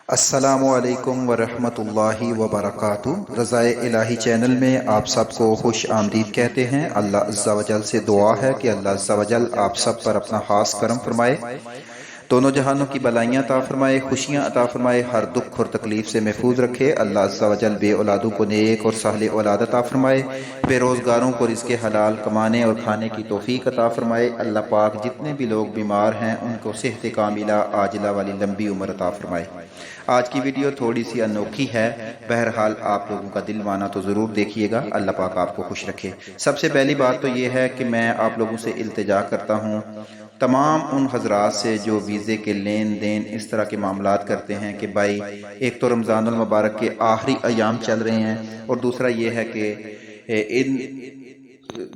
السلام علیکم ورحمۃ اللہ وبرکاتہ۔ رضائے الہی چینل میں آپ سب کو خوش آمدید کہتے ہیں۔ اللہ عز و جل سے دعا ہے کہ اللہ عز و جل آپ سب پر اپنا خاص کرم فرمائے، دونوں جہانوں کی بلائیاں عطا فرمائے، خوشیاں عطا فرمائے، ہر دکھ اور تکلیف سے محفوظ رکھے۔ اللہ عز و جل بے اولادوں کو نیک اور صالح اولاد عطا فرمائے، بے روزگاروں کو رزق حلال کمانے اور کھانے کی توفیق عطا فرمائے۔ اللہ پاک جتنے بھی لوگ بیمار ہیں ان کو صحت کاملہ عاجلہ والی لمبی عمر عطا فرمائے۔ آج کی ویڈیو تھوڑی سی انوکھی ہے، بہرحال آپ لوگوں کا دل مانا تو ضرور دیکھیے گا۔ اللہ پاک آپ کو خوش رکھے۔ سب سے پہلی بات تو یہ ہے کہ میں آپ لوگوں سے التجا کرتا ہوں، تمام ان حضرات سے جو ویزے کے لین دین اس طرح کے معاملات کرتے ہیں کہ بھائی ایک تو رمضان المبارک کے آخری ایام چل رہے ہیں، اور دوسرا یہ ہے کہ ان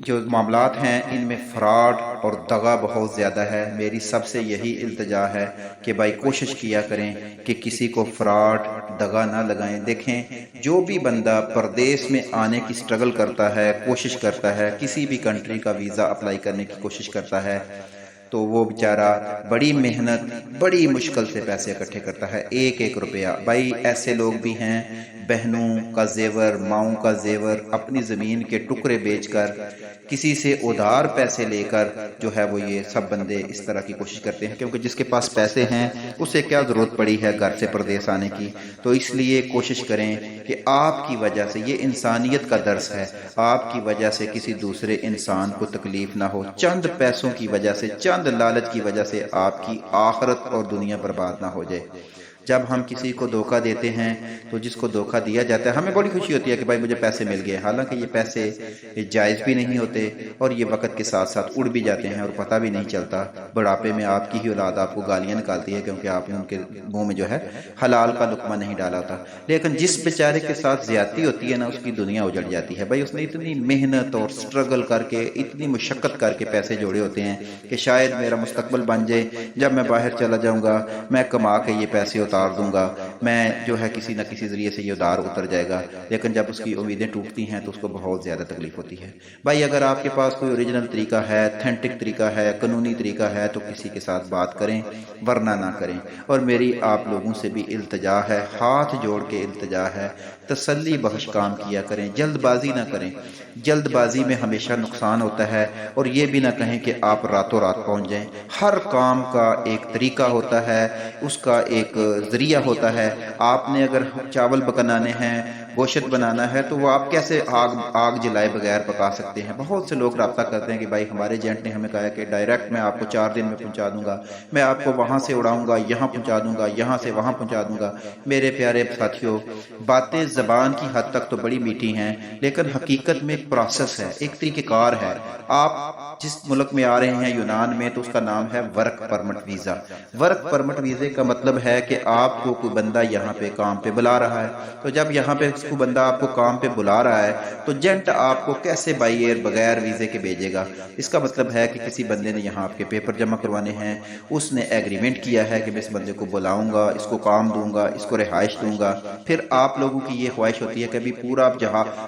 جو معاملات ہیں ان میں فراڈ اور دغا بہت زیادہ ہے۔ میری سب سے یہی التجا ہے کہ بھائی کوشش کیا کریں کہ کسی کو فراڈ دغا نہ لگائیں۔ دیکھیں، جو بھی بندہ پردیس میں آنے کی سٹرگل کرتا ہے، کوشش کرتا ہے، کسی بھی کنٹری کا ویزا اپلائی کرنے کی کوشش کرتا ہے، تو وہ بیچارہ بڑی محنت بڑی مشکل سے پیسے اکٹھے کرتا ہے، ایک ایک روپیہ۔ بھائی ایسے لوگ بھی ہیں، بہنوں کا زیور، ماؤں کا زیور، اپنی زمین کے ٹکڑے بیچ کر، کسی سے ادھار پیسے لے کر جو ہے وہ یہ سب بندے اس طرح کی کوشش کرتے ہیں، کیونکہ جس کے پاس پیسے ہیں اسے کیا ضرورت پڑی ہے گھر سے پردیس آنے کی۔ تو اس لیے کوشش کریں کہ آپ کی وجہ سے، یہ انسانیت کا درس ہے، آپ کی وجہ سے کسی دوسرے انسان کو تکلیف نہ ہو، چند پیسوں کی وجہ سے، چند لالچ کی وجہ سے آپ کی آخرت اور دنیا برباد نہ ہو جائے۔ جب ہم کسی کو دھوکہ دیتے ہیں تو جس کو دھوکہ دیا جاتا ہے ہمیں بڑی خوشی ہوتی ہے کہ بھائی مجھے پیسے مل گئے، حالانکہ یہ پیسے جائز بھی نہیں ہوتے اور یہ وقت کے ساتھ ساتھ اڑ بھی جاتے ہیں اور پتہ بھی نہیں چلتا۔ بڑھاپے میں آپ کی ہی اولاد آپ کو گالیاں نکالتی ہے کیونکہ آپ نے ان کے منہ میں جو ہے حلال کا لقمہ نہیں ڈالا تھا۔ لیکن جس بیچارے کے ساتھ زیادتی ہوتی ہے نا، اس کی دنیا اجڑ جاتی ہے۔ بھائی اس نے اتنی محنت اور سٹرگل کر کے، اتنی مشقت کر کے پیسے جوڑے ہوتے ہیں کہ شاید میرا مستقبل بن جائے، جب میں باہر چلا جاؤں گا میں کما کے یہ پیسے اتار دوں گا، میں جو ہے کسی نہ کسی ذریعے سے یہ ادھار اتر جائے گا، لیکن جب اس کی امیدیں ٹوٹتی ہیں تو اس کو بہت زیادہ تکلیف ہوتی ہے۔ بھائی اگر آپ کے پاس کوئی اوریجنل طریقہ ہے، اتھینٹک طریقہ ہے، قانونی طریقہ ہے تو کسی کے ساتھ بات کریں، ورنہ نہ کریں۔ اور میری آپ لوگوں سے بھی التجا ہے، ہاتھ جوڑ کے التجا ہے، تسلی بخش کام کیا کریں، جلد بازی نہ کریں۔ جلد بازی میں ہمیشہ نقصان ہوتا ہے، اور یہ بھی نہ کہیں کہ آپ راتوں رات پہنچ جائیں۔ ہر کام کا ایک طریقہ ہوتا ہے، اس کا ایک ذریعہ ہوتا ہے۔ آپ نے اگر چاول بنانے ہیں، گوشت بنانا ہے، تو وہ آپ کیسے آگ جلائے بغیر پکا سکتے ہیں؟ بہت سے لوگ رابطہ کرتے ہیں کہ بھائی ہمارے ایجنٹ نے ہمیں کہا ہے کہ ڈائریکٹ میں آپ کو 4 دن میں پہنچا دوں گا، میں آپ کو وہاں سے اڑاؤں گا، یہاں پہنچا دوں گا، یہاں سے وہاں پہنچا دوں گا۔ میرے پیارے ساتھیوں، باتیں زبان کی حد تک تو بڑی میٹھی ہیں، لیکن حقیقت میں ایک پروسیس ہے، ایک طریقہ کار ہے۔ آپ جس ملک میں آ رہے ہیں یونان میں، تو اس کا نام ہے work permit visa. Work permit ویزے کا مطلب ہے کہ آپ کو کوئی بندہ یہاں پہ کام پہ بلا رہا ہے، تو جب یہاں پہ اس کو بندہ آپ کو کام پہ بلا رہا ہے تو ایجنٹ آپ کو کیسے بائی ایئر بغیر ویزے کے بھیجے گا؟ اس کا مطلب ہے کہ کسی بندے نے یہاں آپ کے پیپر جمع کروانے ہیں، اس نے ایگریمنٹ کیا ہے کہ میں اس بندے کو بلاؤں گا، اس کو کام دوں گا، اس کو رہائش دوں گا۔ پھر آپ لوگوں کی یہ خواہش ہوتی ہے کہ ابھی پورا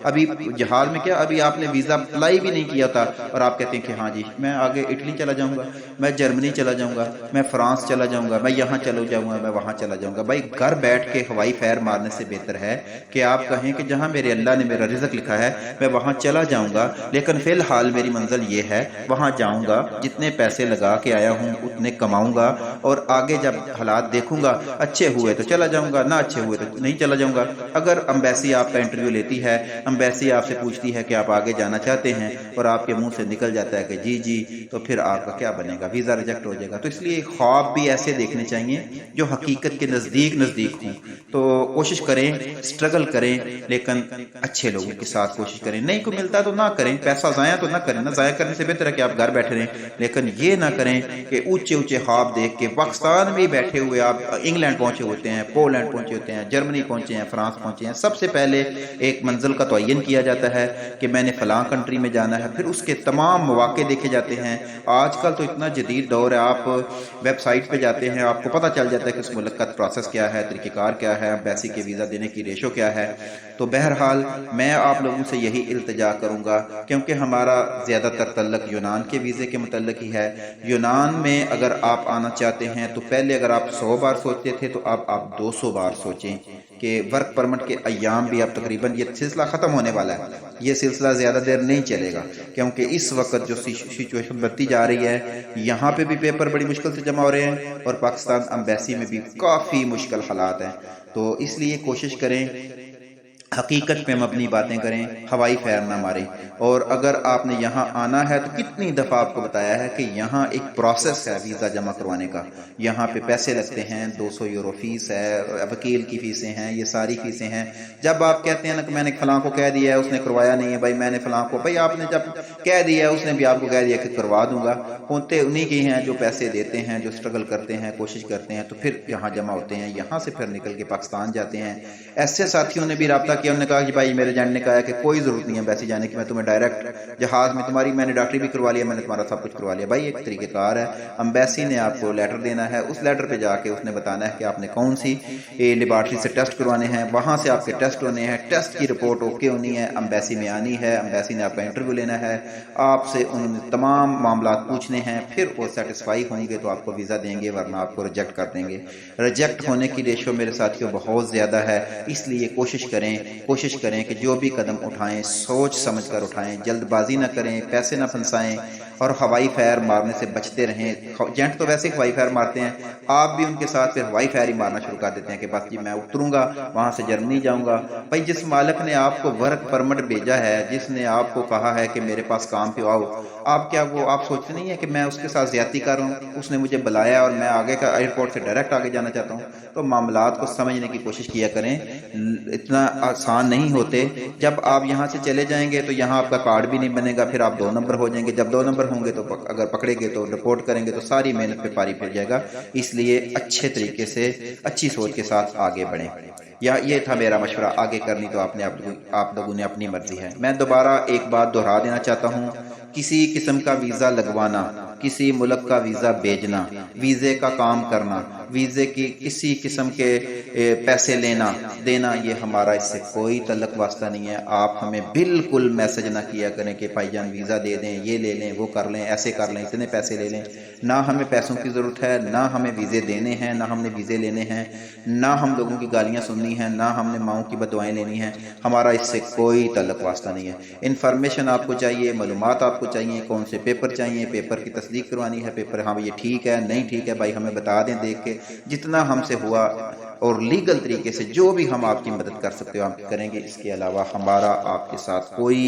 ابھی جہاز میں کیا، ابھی آپ نے ویزا اپلائی بھی نہیں کیا تھا اور آپ کہتے ہیں کہ ہاں جی میں آگے اٹلی چلا جاؤں گا، میں جرمنی چلا جاؤں گا، میں فرانس چلا جاؤں گا، میں یہاں چلا جاؤں گا، میں وہاں چلا جاؤں گا۔ بھائی گھر بیٹھ کے ہوائی فیر مارنے سے بہتر ہے کہ آپ کہیں کہ جہاں میرے اللہ نے میرا رزق لکھا ہے میں وہاں چلا جاؤں گا، لیکن فی الحال میری منزل یہ ہے، وہاں جاؤں گا، جتنے پیسے لگا کے آیا ہوں اتنے کماؤں گا، اور آگے جب حالات دیکھوں گا، اچھے ہوئے تو چلا جاؤں گا، نہ اچھے ہوئے تو نہیں چلا جاؤں گا۔ اگر امبیسی آپ کا انٹرویو لیتی ہے، امبیسی آپ سے پوچھتی ہے کہ آپ آگے جانا چاہتے ہیں، اور آپ کے منہ سے نکل جاتا ہے کہ جی جی، تو پھر آپ کا کیا بنے گا؟ ویزا ریجیکٹ ہو جائے گا۔ تو اس لیے خواب بھی ایسے دیکھنے چاہیے جو حقیقت کے نزدیک نزدیک ہوں۔ تو کوشش کریں، سٹرگل کریں، لیکن اچھے لوگوں کے ساتھ کوشش کریں۔ نہیں کو ملتا تو نہ کریں، پیسہ ضائع تو نہ کریں، نہ ضائع کرنے سے بہتر ہے کہ آپ گھر بیٹھے رہیں، لیکن یہ نہ کریں کہ اونچے اونچے خواب دیکھ کے پاکستان میں بیٹھے ہوئے آپ انگلینڈ پہنچے ہوتے ہیں، پولینڈ پہنچے ہوتے ہیں، جرمنی پہنچے ہیں، فرانس پہنچے ہیں۔ سب سے پہلے ایک منزل کا تعین کیا جاتا ہے کہ میں نے فلاں کنٹری میں جانا ہے، پھر اس کے تمام مواقع دیکھے جاتے ہیں۔ آج کل تو اتنا جدید دور ہے، آپ ویب سائٹ پہ جاتے ہیں، آپ کو پتہ چل جاتا ہے کہ اس ملک کا پروسیس کیا ہے، طریقہ کار کیا ہے، ایمبیسی کے ویزا دینے کی ریشو کیا ہے۔ تو بہرحال میں آپ لوگوں سے یہی التجا کروں گا، کیونکہ ہمارا زیادہ تر تعلق یونان کے ویزے کے متعلق ہی ہے۔ یونان میں اگر آپ آنا چاہتے ہیں تو پہلے اگر آپ 100 بار سوچتے تھے تو اب آپ 200 بار سوچیں کہ ورک پرمٹ کے ایام بھی اب تقریباً یہ سلسلہ ختم ہونے والا ہے، یہ سلسلہ زیادہ دیر نہیں چلے گا، کیونکہ اس وقت جو سچویشن بڑھتی جا رہی ہے، یہاں پہ بھی پیپر بڑی مشکل سے جمع ہو رہے ہیں اور پاکستان امبیسی میں بھی کافی مشکل حالات ہیں۔ تو اس لیے کوشش کریں حقیقت پہ مبنی باتیں کریں، ہوائی فیر نہ ماریں۔ اور اگر آپ نے یہاں آنا ہے تو کتنی دفعہ آپ کو بتایا ہے کہ یہاں ایک پروسیس ہے ویزا جمع کروانے کا، یہاں پہ پیسے لگتے ہیں، 200 یورو فیس ہے، وکیل کی فیسیں ہیں، یہ ساری فیسیں ہیں۔ جب آپ کہتے ہیں نا کہ میں نے فلاں کو کہہ دیا ہے اس نے کروایا نہیں ہے، بھائی میں نے فلاں کو، بھائی آپ نے جب کہہ دیا ہے اس نے بھی آپ کو کہہ دیا کہ کروا دوں گا، ہوتے انہی کے ہیں جو پیسے دیتے ہیں، جو سٹرگل کرتے ہیں، کوشش کرتے ہیں، تو پھر یہاں جمع ہوتے ہیں، یہاں سے پھر نکل کے پاکستان جاتے ہیں۔ ایسے ساتھیوں نے بھی رابطہ کیا، انہوں نے کہا کہ بھائی میرے ایجنٹ نے کہا ہے کہ کوئی ضرورت نہیں ہے ایمبیسی جانے کی، میں تمہیں ڈائریکٹ جہاز میں تمہاری میں نے ڈاکٹری بھی کروا لیا، میں نے تمہارا سب کچھ کروا لیا۔ بھائی ایک طریقہ کار ہے، امبیسی نے آپ کو لیٹر دینا ہے، اس لیٹر پہ جا کے اس نے بتانا ہے کہ آپ نے کون سی لیبارٹری سے ٹیسٹ کروانے ہیں، وہاں سے آپ کے ٹیسٹ ہونے ہیں، ٹیسٹ کی رپورٹ اوکے ہونی ہے، امبیسی میں آنی ہے، امبیسی نے آپ کا انٹرویو لینا ہے، آپ سے انہوں نے تمام معاملات پوچھنے ہیں، پھر وہ سیٹسفائی ہوں گے تو آپ کو ویزا دیں گے، ورنہ آپ کو ریجیکٹ کر دیں گے۔ ریجیکٹ ہونے کی ریشو میرے ساتھیوں بہت زیادہ ہے، اس لیے کوشش کریں کہ جو بھی قدم اٹھائیں سوچ سمجھ کر اٹھائیں، جلد بازی نہ کریں، پیسے نہ پھنسائیں اور ہوائی فائر مارنے سے بچتے رہیں۔ جینٹ تو ویسے ہوائی فائر مارتے ہیں، آپ بھی ان کے ساتھ پھر ہوائی فائر ہی مارنا شروع کر دیتے ہیں کہ بس جی میں اتروں گا وہاں سے جرمنی جاؤں گا۔ بھائی جس مالک نے آپ کو ورک پرمٹ بھیجا ہے، جس نے آپ کو کہا ہے کہ میرے پاس کام پہ آؤ، آپ کیا وہ آپ سوچتے نہیں ہیں کہ میں اس کے ساتھ زیادتی کر رہا ہوں، اس نے مجھے بلایا اور میں آگے کا ایئرپورٹ سے ڈائریکٹ آگے جانا چاہتا ہوں؟ تو معاملات کو سمجھنے کی کوشش کیا کریں، اتنا آسان نہیں ہوتے۔ جب آپ یہاں سے چلے جائیں گے تو یہاں آپ کا کارڈ بھی نہیں بنے گا، پھر آپ 2 نمبر ہو جائیں گے، جب 2 نمبر ہوں گے تو اگر پکڑے گے تو رپورٹ کریں گے تو ساری محنت پہ پاری پھر جائے گا۔ اس لیے اچھے طریقے سے اچھی سوچ کے ساتھ آگے بڑھیں۔ یا یہ تھا میرا مشورہ، آگے کرنی تو آپ لوگوں نے اپنی مرضی ہے۔ میں دوبارہ ایک بات دہرا دینا چاہتا ہوں، کسی قسم کا ویزا لگوانا، کسی ملک کا ویزا بھیجنا، ویزے کا کام کرنا، ویزے کی کسی قسم کے پیسے لینا دینا، یہ ہمارا اس سے کوئی تعلق واسطہ نہیں ہے۔ آپ ہمیں بالکل میسج نہ کیا کریں کہ بھائی جان ویزا دے دیں، یہ لے لیں، وہ کر لیں، ایسے کر لیں، اتنے پیسے لے لیں۔ نہ ہمیں پیسوں کی ضرورت ہے، نہ ہمیں ویزے دینے ہیں، نہ ہم نے ویزے لینے ہیں، نہ ہم لوگوں کی گالیاں سننی ہیں، نہ ہم نے ماؤں کی بددعائیں لینی ہیں، ہمارا اس سے کوئی تعلق واسطہ نہیں ہے۔ انفارمیشن آپ کو چاہیے، معلومات آپ کو چاہیے، کون سے پیپر چاہیے، پیپر کی تصدیق کروانی ہے، پیپر ہاں یہ ٹھیک ہے نہیں ٹھیک ہے، بھائی ہمیں بتا دیں دیکھ کے، جتنا ہم سے ہوا اور لیگل طریقے سے جو بھی ہم آپ کی مدد کر سکتے ہو ہم کریں گے۔ اس کے علاوہ ہمارا آپ کے ساتھ کوئی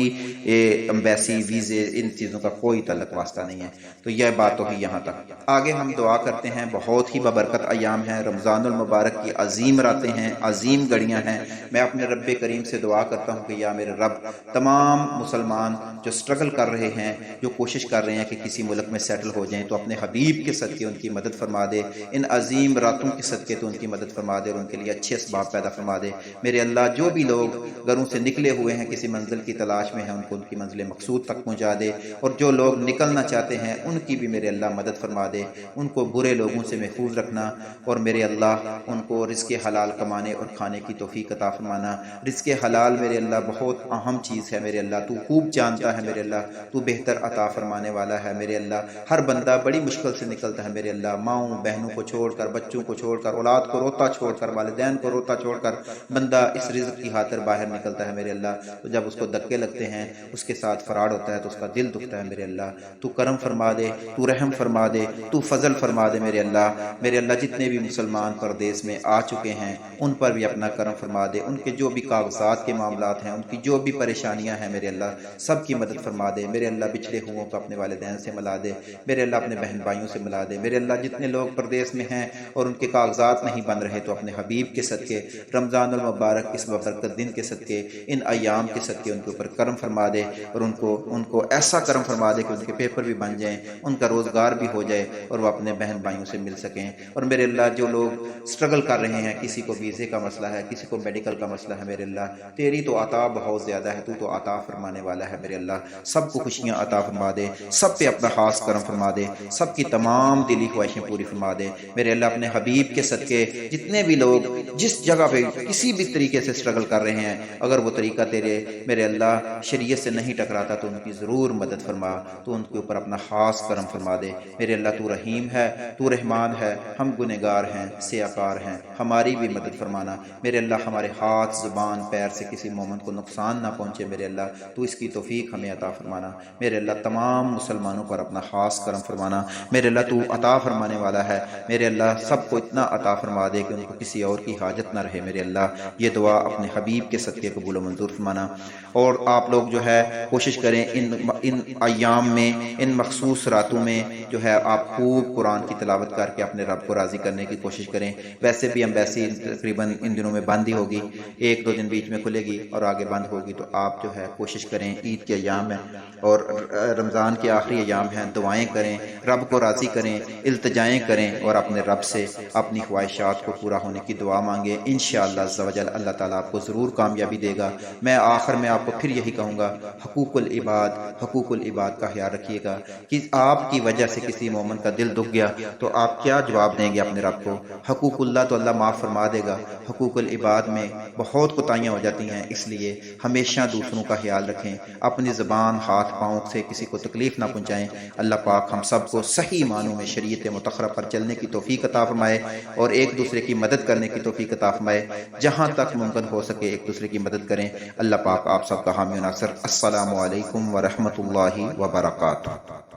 امبیسی ویزے ان چیزوں کا کوئی تعلق واسطہ نہیں ہے۔ تو یہ بات تو ہی یہاں تک۔ آگے ہم دعا کرتے ہیں، بہت ہی بابرکت ایام ہیں، رمضان المبارک کی عظیم راتیں ہیں، عظیم گھڑیاں ہیں۔ میں اپنے رب کریم سے دعا کرتا ہوں کہ یا میرے رب، تمام مسلمان جو سٹرگل کر رہے ہیں، جو کوشش کر رہے ہیں کہ کسی ملک میں سیٹل ہو جائیں، تو اپنے حبیب کے صدقے ان کی مدد فرما دے، ان عظیم راتوں کے صدقے تو ان کی مدد فرما دے اور ان کے لیے اچھے اسباب پیدا فرما دے۔ میرے اللہ، جو بھی لوگ گھروں سے نکلے ہوئے ہیں کسی منزل کی تلاش میں ہیں، ان کو ان کی منزل مقصود تک پہنچا دے، اور جو لوگ نکلنا چاہتے ہیں ان کی بھی میرے اللہ مدد فرما دے، ان کو برے لوگوں سے محفوظ رکھنا، اور میرے اللہ ان کو رزق حلال کمانے اور کھانے کی توفیق عطا فرمانا۔ رزق حلال میرے اللہ بہت اہم چیز ہے میرے اللہ، تو خوب جانتا ہے میرے اللہ، تو بہتر عطا فرمانے والا ہے میرے اللہ۔ ہر بندہ بڑی مشکل سے نکلتا ہے میرے اللہ، ماؤں بہنوں کو چھوڑ کر، بچوں کو چھوڑ کر، اولاد کو روتا چھوڑ کر، والدین کو روتا چھوڑ کر بندہ اس رزق کی خاطر باہر نکلتا ہے میرے اللہ۔ تو جب اس کو دھکے لگتے ہیں، اس کے ساتھ فراڈ ہوتا ہے، تو اس کا دل دکھتا ہے میرے اللہ۔ تو کرم فرما دے، تو رحم فرما دے، تو فضل فرما دے میرے اللہ۔ میرے اللہ جتنے بھی مسلمان پردیس میں آ چکے ہیں ان پر بھی اپنا کرم فرما دے، ان کے جو بھی کاغذات کے معاملات ہیں، ان کی جو بھی پریشانیاں ہیں میرے اللہ، سب کی مدد فرما دے میرے اللہ۔ بچھڑے ہوں کو اپنے والدین سے ملا دے میرے اللہ، اپنے بہن بھائیوں سے ملا دے میرے اللہ۔ جتنے لوگ پردیس میں ہیں اور ان کے کاغذات نہیں بن رہے، تو اپنے حبیب کے صدقے، رمضان المبارک اس بابرکت دن کے صدقے، ان ایام کے صدقے ان کے اوپر کرم فرما دے، اور ان کو ایسا کرم فرما دے کہ ان کے پیپر بھی بن جائیں، ان کا روزگار بھی ہو جائے، اور وہ اپنے بہن بھائیوں سے مل سکیں۔ اور میرے اللہ جو لوگ سٹرگل کر رہے ہیں، کسی کو ویزے کا مسئلہ ہے، کسی کو میڈیکل کا مسئلہ ہے میرے اللہ، تیری تو عطا بہت زیادہ ہے، تو عطا فرمانے والا ہے میرے اللہ۔ سب کو خوشیاں عطا فرما دے، سب پہ اپنا خاص کرم فرما دے، سب کی تمام دلی خواہشیں پوری فرما دے میرے اللہ۔ اپنے حبیب کے صدقے جتنے بھی لوگ جس جگہ پہ کسی بھی طریقے سے اسٹرگل کر رہے ہیں، اگر وہ طریقہ تیرے میرے اللہ شریعت سے نہیں ٹکراتا تو ان کی ضرور مدد فرما، تو ان کے اوپر اپنا خاص کرم فرما دے میرے اللہ۔ تو رحیم ہے، تو رحمان ہے، ہم گنہگار ہیں، سیاکار ہیں، ہماری بھی مدد فرمانا میرے اللہ۔ ہمارے ہاتھ زبان پیر سے کسی مومن کو نقصان نہ پہنچے میرے اللہ، تو اس کی توفیق ہمیں عطا فرمانا میرے اللہ۔ تمام مسلمانوں پر اپنا خاص کرم فرمانا میرے اللہ، تو عطا فرمانے والا ہے میرے اللہ۔ سب کو اتنا عطا فرما دے کہ ان کو کسی اور کی حاجت نہ رہے میرے اللہ۔ یہ دعا اپنے حبیب کے صدقے قبول و منظور فرمانا۔ اور آپ لوگ جو ہے کوشش کریں ان ایام میں، ان مخصوص راتوں میں جو ہے آپ خوب قرآن کی تلاوت کر کے اپنے رب کو راضی کرنے کی کوشش کریں۔ ویسے بھی ایمبیسی تقریباً ان دنوں میں بند ہی ہوگی، ایک دو دن بیچ میں کھلے گی اور آگے بند ہوگی، تو آپ جو ہے کوشش کریں، عید کے ایام ہیں اور رمضان کے آخری ایام ہیں، دعائیں کریں، رب کو راضی کریں، التجائیں کریں اور اپنے رب سے اپنی خواہشات کو پورا ہونے کی دعا مانگیں۔ انشاءاللہ عز و جل اللہ تعالیٰ آپ کو ضرور کامیابی دے گا۔ میں آخر میں آپ کو پھر یہی کہوں گا، حقوق العباد کا خیال رکھیے گا کہ آپ کی وجہ سے کسی مومن کا دل دکھ گیا تو آپ کیا جواب دیں گے اپنے رب کو؟ حقوق اللہ تو اللہ معاف فرما دے گا، حقوق العباد میں بہت کوتاہیاں ہو جاتی ہیں، اس لیے ہمیشہ دوسروں کا خیال رکھیں، اپنی زبان ہاتھ پاؤں سے کسی کو تکلیف نہ پہنچائیں۔ اللہ پاک ہم سب کو صحیح معنوں میں شریعت مطہرہ پر چلنے کی توفیق عطا فرمائے اور ایک دوسرے کی مدد کرنے کی توفیق عطا فرمائے۔ جہاں تک ممکن ہو سکے ایک دوسرے کی مدد کریں۔ اللہ پاک آپ سب کا حامی و ناصر۔ السلام علیکم ورحمۃ اللہ وبرکاتہ۔